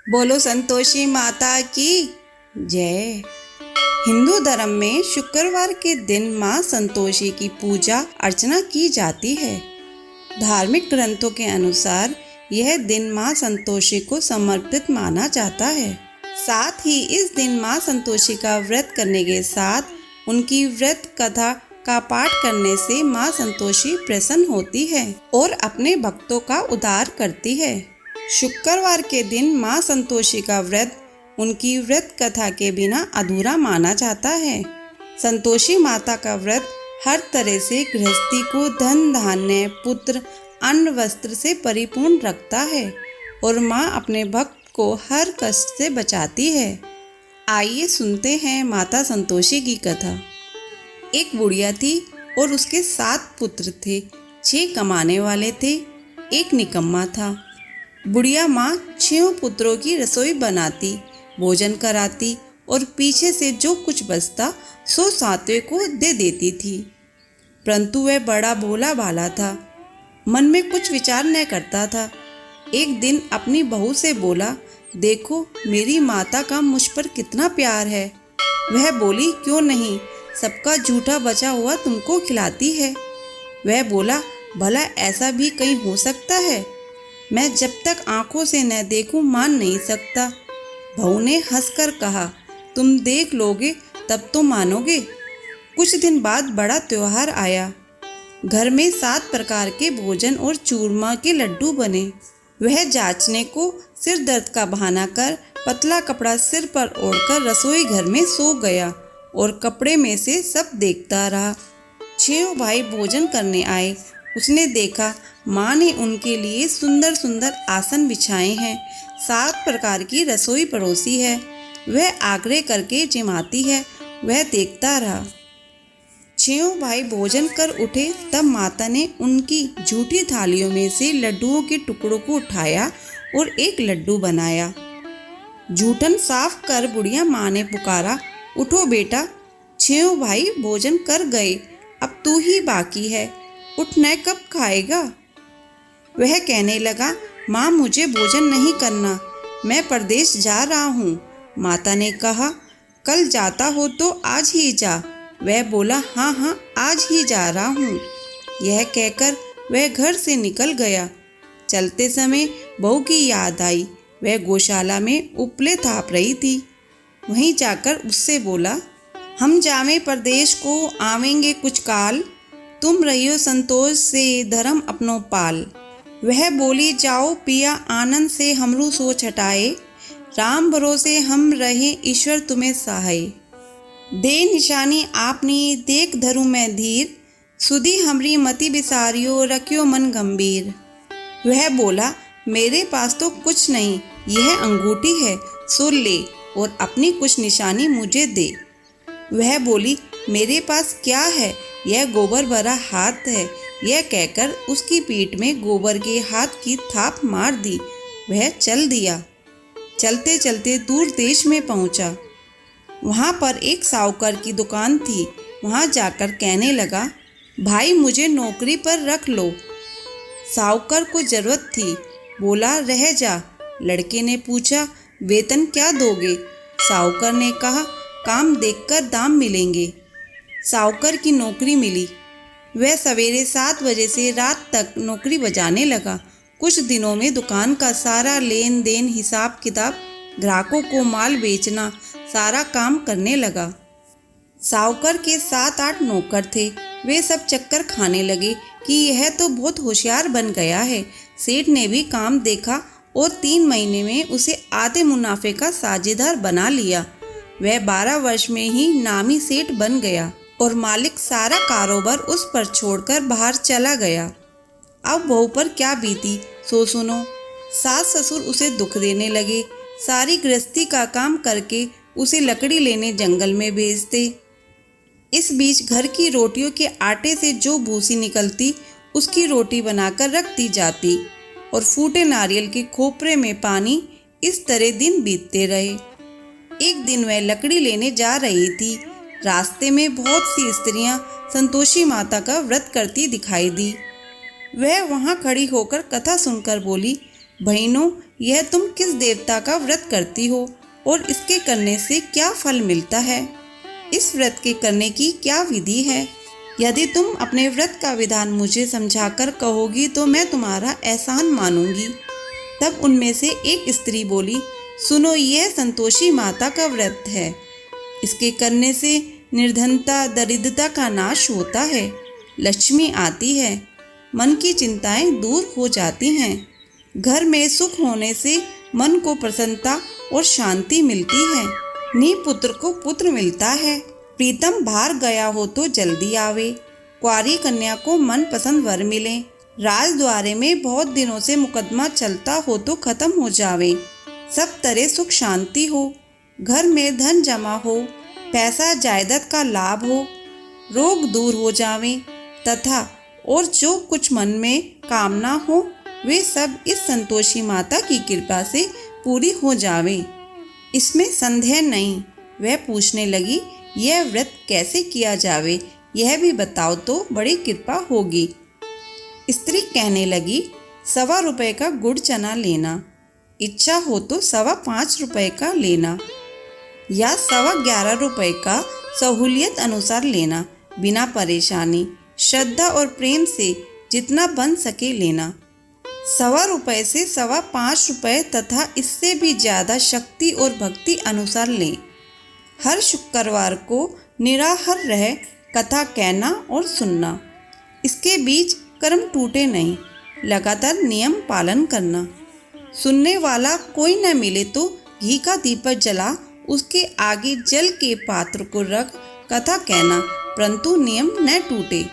बोलो संतोषी माता की जय। हिंदू धर्म में शुक्रवार के दिन मां संतोषी की पूजा अर्चना की जाती है। धार्मिक ग्रंथों के अनुसार यह दिन मां संतोषी को समर्पित माना जाता है। साथ ही इस दिन मां संतोषी का व्रत करने के साथ उनकी व्रत कथा का पाठ करने से मां संतोषी प्रसन्न होती है और अपने भक्तों का उद्धार करती है। शुक्रवार के दिन मां संतोषी का व्रत उनकी व्रत कथा के बिना अधूरा माना जाता है। संतोषी माता का व्रत हर तरह से गृहस्थी को धन धान्य पुत्र अन्न वस्त्र से परिपूर्ण रखता है और मां अपने भक्त को हर कष्ट से बचाती है। आइए सुनते हैं माता संतोषी की कथा। एक बुढ़िया थी और उसके 7 पुत्र थे। 6 कमाने वाले थे, एक निकम्मा था। बुढ़िया माँ 6 पुत्रों की रसोई बनाती, भोजन कराती और पीछे से जो कुछ बचता सो 7वें को दे देती थी। परंतु वह बड़ा भोला भाला था, मन में कुछ विचार न करता था। एक दिन अपनी बहू से बोला, देखो मेरी माता का मुझ पर कितना प्यार है। वह बोली, क्यों नहीं, सबका झूठा बचा हुआ तुमको खिलाती है। वह बोला, भला ऐसा भी कहीं हो सकता है? मैं जब तक आंखों से न देखूं मान नहीं सकता। बहू ने हंसकर कहा, तुम देख लोगे तब तो मानोगे। कुछ दिन बाद बड़ा त्योहार आया। घर में 7 प्रकार के भोजन और चूरमा के लड्डू बने। वह जांचने को सिर दर्द का बहाना कर पतला कपड़ा सिर पर ओढ़कर रसोई घर में सो गया और कपड़े में से सब देखता रहा। 6 भाई भोजन करने आए। उसने देखा माँ ने उनके लिए सुंदर सुंदर आसन बिछाए हैं, 7 प्रकार की रसोई परोसी है। वह आग्रह करके जिमाती है। वह देखता रहा। 6 भाई भोजन कर उठे तब माता ने उनकी झूठी थालियों में से लड्डुओं के टुकड़ों को उठाया और एक लड्डू बनाया। जूठन साफ कर बुढ़िया माँ ने पुकारा, उठो बेटा, 6 भाई भोजन कर गए, अब तू ही बाकी है, उठना कब खाएगा? वह कहने लगा, माँ मुझे भोजन नहीं करना, मैं परदेश जा रहा हूँ। माता ने कहा, कल जाता हो तो आज ही जा। वह बोला, हाँ हाँ आज ही जा रहा हूँ। यह कहकर वह घर से निकल गया। चलते समय बहू की याद आई। वह गौशाला में उपले थाप रही थी। वहीं जाकर उससे बोला, हम जावे परदेश को आवेंगे कुछ काल, तुम रहियो संतोष से धर्म अपनो पाल। वह बोली, जाओ पिया आनंद से हमरू सोच हटाए, राम भरोसे हम रहे ईश्वर तुम्हें सहाय। दे निशानी आपनी देख धरू मैं धीर, सुधी हमरी मति बिसारियो रखियो मन गंभीर। वह बोला, मेरे पास तो कुछ नहीं, यह अंगूठी है, सो ले और अपनी कुछ निशानी मुझे दे। वह बोली, मेरे पास क्या है, यह गोबर भरा हाथ है। यह कहकर उसकी पीठ में गोबर के हाथ की थाप मार दी। वह चल दिया। चलते चलते दूर देश में पहुंचा। वहां पर एक साहूकार की दुकान थी। वहां जाकर कहने लगा, भाई मुझे नौकरी पर रख लो। साहूकार को जरूरत थी। बोला, रह जा। लड़के ने पूछा, वेतन क्या दोगे? साहूकार ने कहा, काम देखकर दाम मिलेंगे। साहूकार की नौकरी मिली। वह सवेरे 7 बजे से रात तक नौकरी बजाने लगा। कुछ दिनों में दुकान का सारा लेन देन हिसाब किताब, ग्राहकों को माल बेचना, सारा काम करने लगा। साहूकार के 7-8 नौकर थे। वे सब चक्कर खाने लगे कि यह तो बहुत होशियार बन गया है। सेठ ने भी काम देखा और 3 महीने में उसे आधे मुनाफे का साझेदार बना लिया। वह 12 वर्ष में ही नामी सेठ बन गया और मालिक सारा कारोबार उस पर छोड़कर बाहर चला गया। अब बहू पर क्या बीती सो सुनो। सास ससुर उसे दुख देने लगे। सारी गृहस्थी का काम करके उसे लकड़ी लेने जंगल में भेजते। इस बीच घर की रोटियों के आटे से जो भूसी निकलती उसकी रोटी बनाकर रख दी जाती और फूटे नारियल के खोपरे में पानी। इस तरह दिन बीतते रहे। एक दिन वह लकड़ी लेने जा रही थी। रास्ते में बहुत सी स्त्रियां संतोषी माता का व्रत करती दिखाई दी। वह वहाँ खड़ी होकर कथा सुनकर बोली, बहनों, यह तुम किस देवता का व्रत करती हो और इसके करने से क्या फल मिलता है? इस व्रत के करने की क्या विधि है? यदि तुम अपने व्रत का विधान मुझे समझाकर कहोगी तो मैं तुम्हारा एहसान मानूंगी। तब उनमें से एक स्त्री बोली, सुनो, यह संतोषी माता का व्रत है। इसके करने से निर्धनता, दरिद्रता का नाश होता है, लक्ष्मी आती है, मन की चिंताएं दूर हो जाती हैं, घर में सुख होने से मन को प्रसन्नता और शांति मिलती है, निपुत्र को पुत्र मिलता है, प्रीतम बाहर गया हो तो जल्दी आवे, कुंवारी कन्या को मनपसंद वर मिले, राजद्वारे में बहुत दिनों से मुकदमा चलता हो तो खत्म हो जावे, सब तरह सुख शांति हो, घर में धन जमा हो, पैसा जायदाद का लाभ हो, रोग दूर हो जावे तथा और जो कुछ मन में कामना हो वे सब इस संतोषी माता की कृपा से पूरी हो जावे। इसमें संदेह नहीं। वह पूछने लगी, यह व्रत कैसे किया जावे, यह भी बताओ तो बड़ी कृपा होगी। स्त्री कहने लगी, 1.25 रुपये का गुड़ चना लेना, इच्छा हो तो 5.25 रुपये का लेना या 11.25 रुपये का सहूलियत अनुसार लेना, बिना परेशानी, श्रद्धा और प्रेम से जितना बन सके लेना। 1.25 रुपये से 5.25 रुपये तथा इससे भी ज़्यादा शक्ति और भक्ति अनुसार लें। हर शुक्रवार को निराहार रह कथा कहना और सुनना। इसके बीच कर्म टूटे नहीं, लगातार नियम पालन करना। सुनने वाला कोई न मिले तो घी का दीपक जला उसके आगे जल के पात्र को रख कथा कहना, परंतु नियम न टूटे।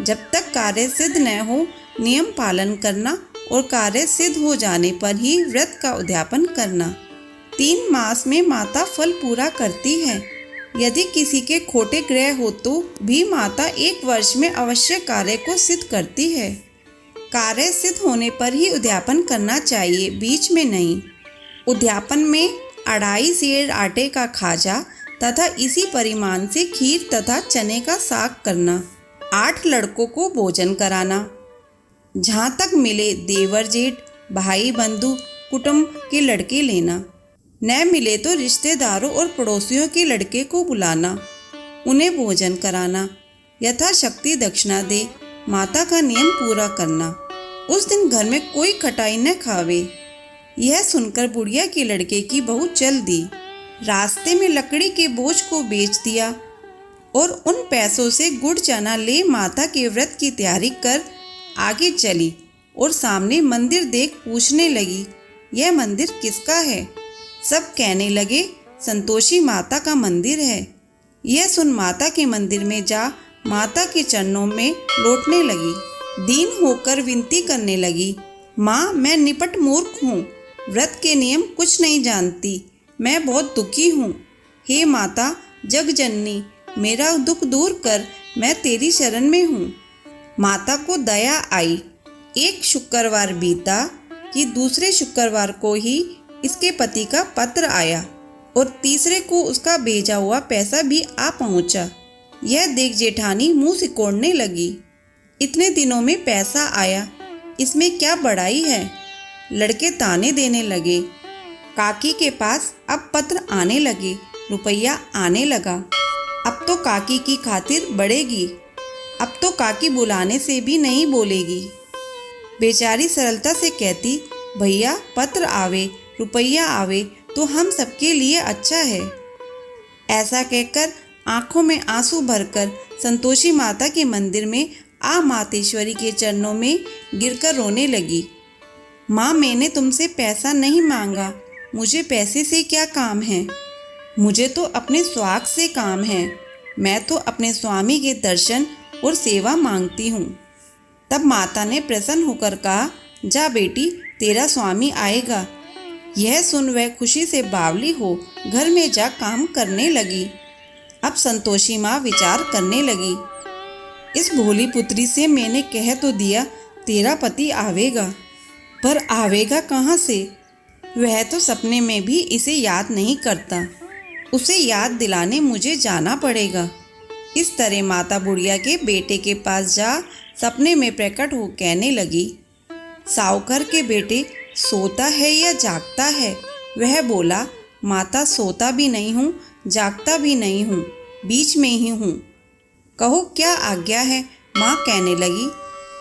जब तक कार्य सिद्ध न हो नियम पालन करना और कार्य सिद्ध हो जाने पर ही व्रत का उद्यापन करना। 3 मास में माता फल पूरा करती है। यदि किसी के खोटे ग्रह हो तो भी माता 1 वर्ष में अवश्य कार्य को सिद्ध करती है। कार्य सिद्ध होने पर ही उद्यापन करना चाहिए, बीच में नहीं। उद्यापन में 2.5 सेर आटे का खाजा तथा इसी परिमाण से खीर तथा चने का साग करना। 8 लड़कों को भोजन कराना। जहाँ तक मिले देवर जेठ, भाई बंधु, कुटुंब के लड़के लेना। न मिले तो रिश्तेदारों और पड़ोसियों के लड़के को बुलाना, उन्हें भोजन कराना, यथाशक्ति दक्षिणा दे, माता का नियम पूरा करना। उस दिन घर में कोई खटाई न खावे। यह सुनकर बुढ़िया के लड़के की बहू चल दी। रास्ते में लकड़ी के बोझ को बेच दिया और उन पैसों से गुड़ चना ले माता के व्रत की तैयारी कर आगे चली और सामने मंदिर देख पूछने लगी, यह मंदिर किसका है? सब कहने लगे, संतोषी माता का मंदिर है। यह सुन माता के मंदिर में जा माता के चरणों में लौटने लगी। दीन होकर विनती करने लगी, माँ, मैं निपट मूर्ख हूँ, व्रत के नियम कुछ नहीं जानती, मैं बहुत दुखी हूँ। हे माता जगजननी, मेरा दुख दूर कर, मैं तेरी शरण में हूँ। माता को दया आई। एक शुक्रवार बीता कि दूसरे शुक्रवार को ही इसके पति का पत्र आया और तीसरे को उसका भेजा हुआ पैसा भी आ पहुंचा। यह देख जेठानी मुंह सिकोड़ने लगी। इतने दिनों में पैसा आया, इसमें क्या बड़ाई है? लड़के ताने देने लगे। काकी के पास अब पत्र आने लगे, रुपया आने लगा। अब तो काकी की खातिर बढ़ेगी, अब तो काकी बुलाने से भी नहीं बोलेगी। बेचारी सरलता से कहती, भैया पत्र आवे, रुपया आवे तो हम सबके लिए अच्छा है। ऐसा कहकर आंखों में आंसू भरकर संतोषी माता के मंदिर में आ मातेश्वरी के चरणों में गिरकर रोने लगी। माँ, मैंने तुमसे पैसा नहीं मांगा, मुझे पैसे से क्या काम है? मुझे तो अपने स्वार्थ से काम है। मैं तो अपने स्वामी के दर्शन और सेवा मांगती हूँ। तब माता ने प्रसन्न होकर कहा, जा बेटी, तेरा स्वामी आएगा। यह सुन वह खुशी से बावली हो घर में जा काम करने लगी। अब संतोषी माँ विचार करने लगी, इस भोली पुत्री से मैंने कह तो दिया तेरा पति आवेगा, पर आवेगा कहाँ से? वह तो सपने में भी इसे याद नहीं करता। उसे याद दिलाने मुझे जाना पड़ेगा। इस तरह माता बुढ़िया के बेटे के पास जा सपने में प्रकट हो कहने लगी, साहूकार के बेटे सोता है या जागता है? वह बोला, माता सोता भी नहीं हूँ, जागता भी नहीं हूँ, बीच में ही हूँ। कहो क्या आज्ञा है? माँ कहने लगी,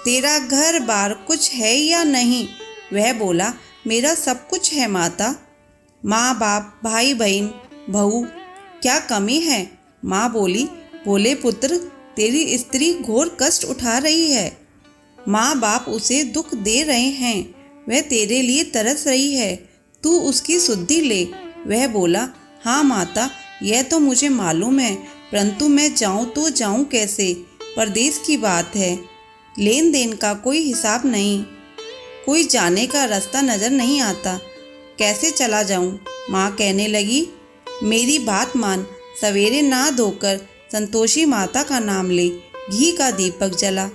तेरा घर बार कुछ है या नहीं? वह बोला, मेरा सब कुछ है माता। माँ बाप, भाई बहन, बहू, क्या कमी है? माँ बोली, बोले पुत्र, तेरी स्त्री घोर कष्ट उठा रही है। माँ बाप उसे दुख दे रहे हैं, वह तेरे लिए तरस रही है, तू उसकी सुधि ले। वह बोला, हाँ माता, यह तो मुझे मालूम है, परंतु मैं जाऊँ तो जाऊँ कैसे? परदेश की बात है, लेन देन का कोई हिसाब नहीं, कोई जाने का रास्ता नजर नहीं आता, कैसे चला जाऊँ? माँ कहने लगी, मेरी बात मान, सवेरे नहा धोकर संतोषी माता का नाम ले, घी का दीपक जला,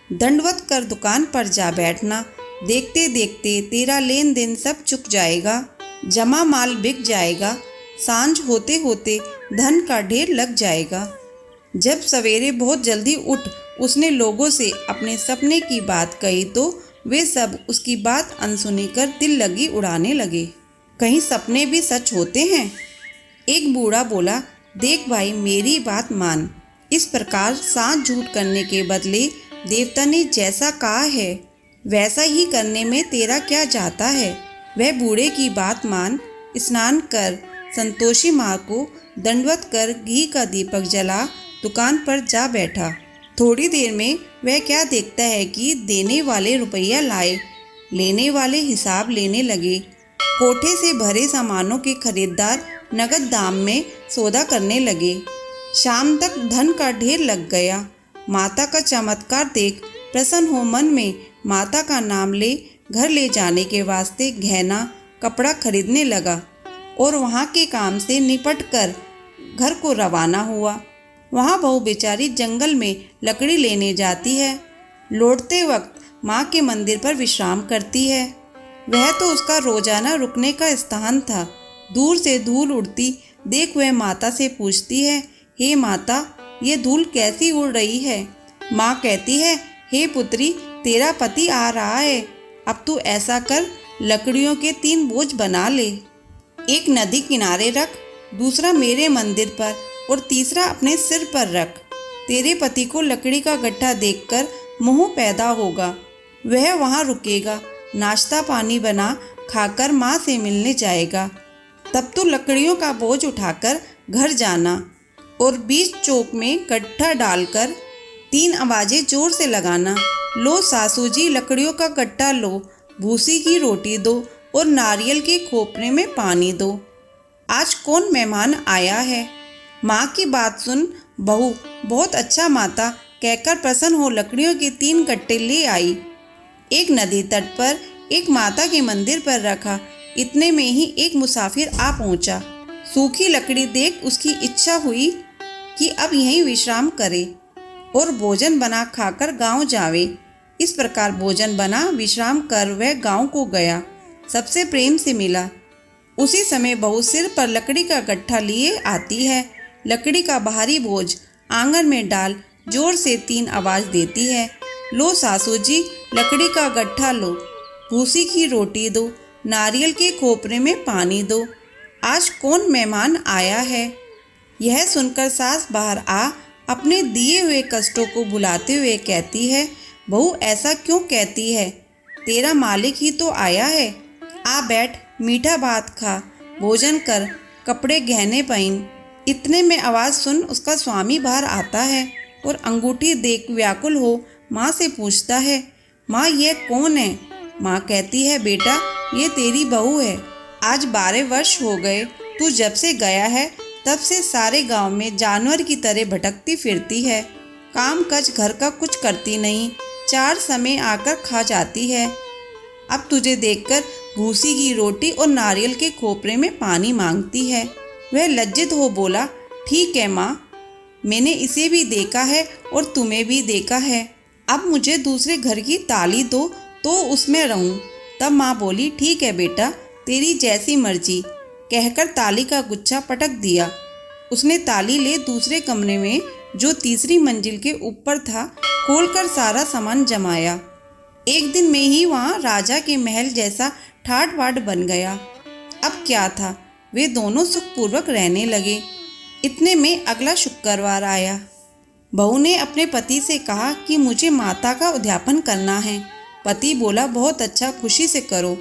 दंडवत कर दुकान पर जा बैठना। देखते देखते तेरा लेन देन सब चुक जाएगा, जमा माल बिक जाएगा, सांझ होते होते धन का ढेर लग जाएगा। जब सवेरे बहुत जल्दी उठ उसने लोगों से अपने सपने की बात कही तो वे सब उसकी बात अनसुनी कर दिल लगी उड़ाने लगे। कहीं सपने भी सच होते हैं? एक बूढ़ा बोला, देख भाई, मेरी बात मान, इस प्रकार साथ झूठ करने के बदले देवता ने जैसा कहा है वैसा ही करने में तेरा क्या जाता है? वह बूढ़े की बात मान, स्नान कर, संतोषी माँ को दंडवत कर, घी का दीपक जला, दुकान पर जा बैठा। थोड़ी देर में वह क्या देखता है कि देने वाले रुपया लाए, लेने वाले हिसाब लेने लगे। कोठे से भरे सामानों के खरीदार नगद दाम में सौदा करने लगे। शाम तक धन का ढेर लग गया। माता का चमत्कार देख प्रसन्न हो मन में माता का नाम ले घर ले जाने के वास्ते गहना कपड़ा खरीदने लगा और वहाँ के काम से निपट कर घर को रवाना हुआ। वहाँ बहू बेचारी जंगल में लकड़ी लेने जाती है। लौटते वक्त माँ के मंदिर पर विश्राम करती है। वह तो उसका रोजाना रुकने का स्थान था। दूर से धूल उड़ती देख वह माता से पूछती है, हे माता, ये धूल कैसी उड़ रही है? माँ कहती है, हे पुत्री, तेरा पति आ रहा है, अब तू ऐसा कर, लकड़ियों के 3 बोझ बना ले, एक नदी किनारे रख, दूसरा मेरे मंदिर पर और तीसरा अपने सिर पर रख। तेरे पति को लकड़ी का गट्ठा देखकर मोह पैदा होगा, वह वहाँ रुकेगा, नाश्ता पानी बना खाकर माँ से मिलने जाएगा। तब तो लकड़ियों का बोझ उठाकर घर जाना और बीच चौक में गट्ठा डालकर 3 आवाजें जोर से लगाना, लो सासू जी लकड़ियों का गट्ठा लो, भूसी की रोटी दो और नारियल के खोपरे में पानी दो। आज कौन मेहमान आया है? माँ की बात सुन बहू बहुत अच्छा माता कहकर प्रसन्न हो लकड़ियों के 3 गट्टे ले आई। एक नदी तट पर एक माता के मंदिर पर रखा। इतने में ही एक मुसाफिर आ पहुंचा। सूखी लकड़ी देख उसकी इच्छा हुई कि अब यहीं विश्राम करे और भोजन बना खाकर गांव जावे। इस प्रकार भोजन बना विश्राम कर वह गांव को गया, सबसे प्रेम से मिला। उसी समय बहू सिर पर लकड़ी का गट्ठा लिए आती है। लकड़ी का भारी बोझ आंगन में डाल जोर से 3 आवाज देती है, लो सासू जी लकड़ी का गट्ठा लो, भूसी की रोटी दो, नारियल के खोपरे में पानी दो। आज कौन मेहमान आया है? यह सुनकर सास बाहर आ अपने दिए हुए कष्टों को भुलाते हुए कहती है, बहू ऐसा क्यों कहती है? तेरा मालिक ही तो आया है। आ बैठ, मीठा भात खा, भोजन कर, कपड़े गहने पहन। इतने में आवाज़ सुन उसका स्वामी बाहर आता है और अंगूठी देख व्याकुल हो माँ से पूछता है, माँ ये कौन है? माँ कहती है, बेटा ये तेरी बहू है। आज 12 वर्ष हो गए, तू जब से गया है तब से सारे गांव में जानवर की तरह भटकती फिरती है, काम काज घर का कुछ करती नहीं, 4 समय आकर खा जाती है। अब तुझे देखकर भूसी की रोटी और नारियल के खोपरे में पानी मांगती है। वह लज्जित हो बोला, ठीक है माँ, मैंने इसे भी देखा है और तुम्हें भी देखा है, अब मुझे दूसरे घर की ताली दो तो उसमें रहूं। तब माँ बोली, ठीक है बेटा, तेरी जैसी मर्जी, कहकर ताली का गुच्छा पटक दिया। उसने ताली ले दूसरे कमरे में जो तीसरी मंजिल के ऊपर था, खोलकर सारा सामान जमाया। एक दिन में ही वहाँ राजा के महल जैसा ठाट बाट बन गया। अब क्या था, वे दोनों सुखपूर्वक रहने लगे। इतने में अगला शुक्रवार आया। बहू ने अपने पति से कहा कि मुझे माता का उद्यापन करना है। पति बोला, बहुत अच्छा, खुशी से करो।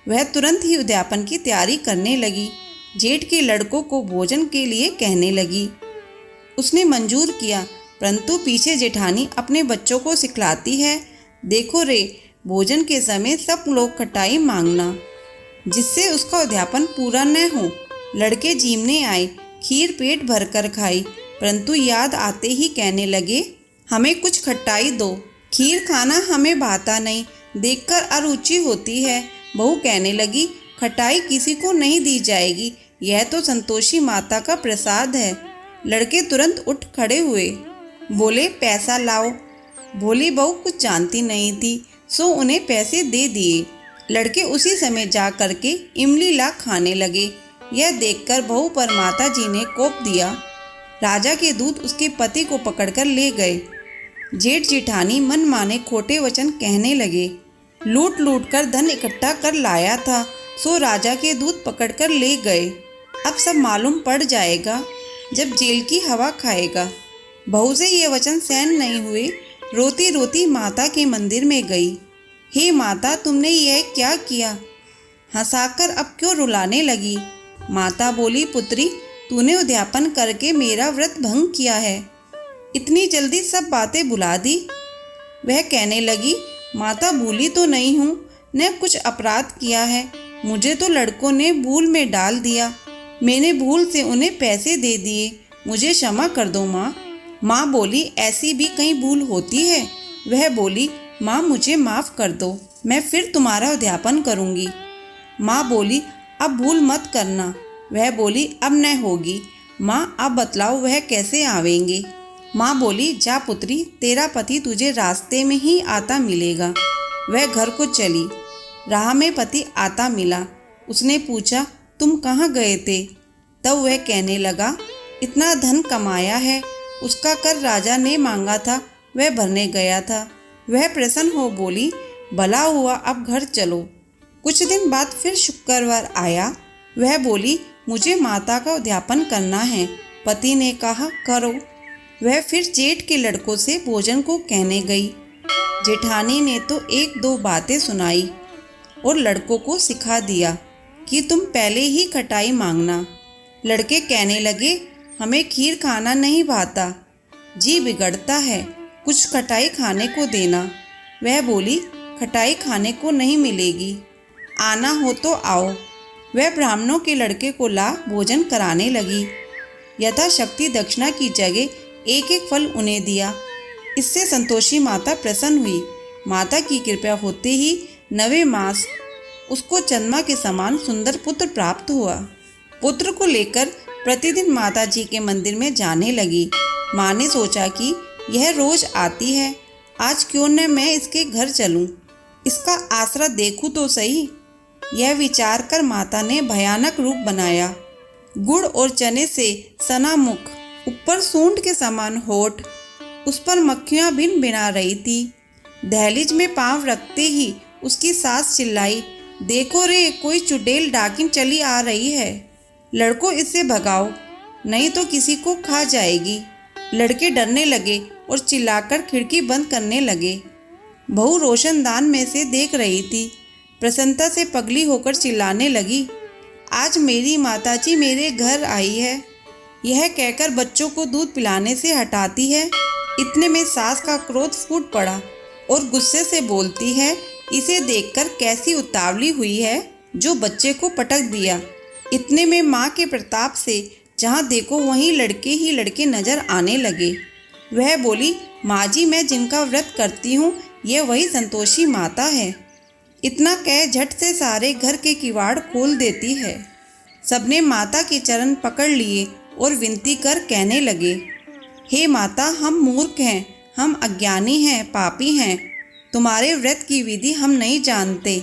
वह तुरंत ही उद्यापन की तैयारी करने लगी। जेठ के लड़कों को भोजन के लिए कहने लगी। उसने मंजूर किया, परंतु पीछे जेठानी अपने बच्चों को सिखलाती है, देखो रे, भोजन के समय सब लोग खटाई मांगना, जिससे उसका उद्यापन पूरा न हो। लड़के जीमने आए, खीर पेट भर कर खाई, परंतु याद आते ही कहने लगे, हमें कुछ खटाई दो, खीर खाना हमें भाता नहीं, देखकर अरुचि होती है। बहू कहने लगी, खटाई किसी को नहीं दी जाएगी, यह तो संतोषी माता का प्रसाद है। लड़के तुरंत उठ खड़े हुए, बोले, पैसा लाओ। भोली बहू कुछ जानती नहीं थी, सो उन्हें पैसे दे दिए। लड़के उसी समय जा करके इमली ला खाने लगे। यह देखकर बहू पर माता जी ने कोप दिया। राजा के दूत उसके पति को पकड़कर ले गए। जेठ जेठानी मन माने खोटे वचन कहने लगे। लूट लूट कर धन इकट्ठा कर लाया था, सो राजा के दूत पकड़कर ले गए। अब सब मालूम पड़ जाएगा जब जेल की हवा खाएगा। बहू से ये वचन सहन नहीं हुए, रोती रोती माता के मंदिर में गई। हे माता, तुमने यह क्या किया? हंसाकर अब क्यों रुलाने लगी? माता बोली, पुत्री, तूने उद्यापन करके मेरा व्रत भंग किया है, इतनी जल्दी सब बातें भुला दी। वह कहने लगी, माता, भूली तो नहीं हूँ, न कुछ अपराध किया है, मुझे तो लड़कों ने भूल में डाल दिया, मैंने भूल से उन्हें पैसे दे दिए, मुझे क्षमा कर दो माँ। माँ बोली, ऐसी भी कहीं भूल होती है? वह बोली, माँ, मुझे माफ़ कर दो, मैं फिर तुम्हारा उद्यापन करूँगी। माँ बोली, अब भूल मत करना। वह बोली, अब न होगी। माँ, अब बतलाओ वह कैसे आवेंगे? माँ बोली, जा पुत्री, तेरा पति तुझे रास्ते में ही आता मिलेगा। वह घर को चली। राह में पति आता मिला। उसने पूछा, तुम कहाँ गए थे? तब वह कहने लगा, इतना धन कमाया है, उसका कर राजा ने मांगा था, वह भरने गया था। वह प्रसन्न हो बोली, भला हुआ, अब घर चलो। कुछ दिन बाद फिर शुक्रवार आया। वह बोली, मुझे माता का उद्यापन करना है। पति ने कहा, करो। वह फिर जेठ के लड़कों से भोजन को कहने गई। जेठानी ने तो एक दो बातें सुनाई और लड़कों को सिखा दिया कि तुम पहले ही खटाई मांगना। लड़के कहने लगे, हमें खीर खाना नहीं भाता, जी बिगड़ता है, कुछ खटाई खाने को देना। वह बोली, खटाई खाने को नहीं मिलेगी, आना हो तो आओ। वह ब्राह्मणों के लड़के को ला भोजन कराने लगी। यथाशक्ति दक्षिणा की जगह एक एक फल उन्हें दिया। इससे संतोषी माता प्रसन्न हुई। माता की कृपा होते ही 9वें मास उसको चंद्रमा के समान सुंदर पुत्र प्राप्त हुआ। पुत्र को लेकर प्रतिदिन माता जी के मंदिर में जाने लगी। माँ ने सोचा कि यह रोज आती है, आज क्यों न मैं इसके घर चलूं, इसका आसरा देखूं तो सही। यह विचार कर माता ने भयानक रूप बनाया। गुड़ और चने से सना मुख, ऊपर सूंड के समान होठ, उस पर मक्खियाँ भिन भिना रही थी। दहलीज में पांव रखते ही उसकी सास चिल्लाई, देखो रे, कोई चुड़ैल डाकिन चली आ रही है, लड़कों इससे भगाओ, नहीं तो किसी को खा जाएगी। लड़के डरने लगे और चिल्लाकर खिड़की बंद करने लगे। बहू रोशनदान में से देख रही थी। प्रसन्नता से पगली होकर चिल्लाने लगी, आज मेरी माताजी मेरे घर आई है। यह कहकर बच्चों को दूध पिलाने से हटाती है। इतने में सास का क्रोध फूट पड़ा और गुस्से से बोलती है, इसे देखकर कैसी उतावली हुई है जो बच्चे को पटक दिया। इतने में माँ के प्रताप से जहाँ देखो वहीं लड़के ही लड़के नजर आने लगे। वह बोली, माँ जी, मैं जिनका व्रत करती हूँ यह वही संतोषी माता है। इतना कह झट से सारे घर के किवाड़ खोल देती है। सबने माता के चरण पकड़ लिए और विनती कर कहने लगे, हे माता, हम मूर्ख हैं, हम अज्ञानी हैं, पापी हैं, तुम्हारे व्रत की विधि हम नहीं जानते।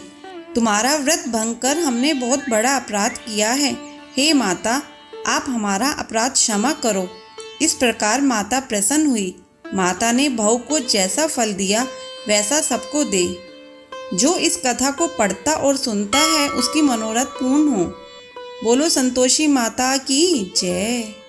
तुम्हारा व्रत भंग कर हमने बहुत बड़ा अपराध किया है। हे माता, आप हमारा अपराध क्षमा करो। इस प्रकार माता प्रसन्न हुई। माता ने बहू को जैसा फल दिया वैसा सबको दे। जो इस कथा को पढ़ता और सुनता है उसकी मनोरथ पूर्ण हो। बोलो संतोषी माता की जय।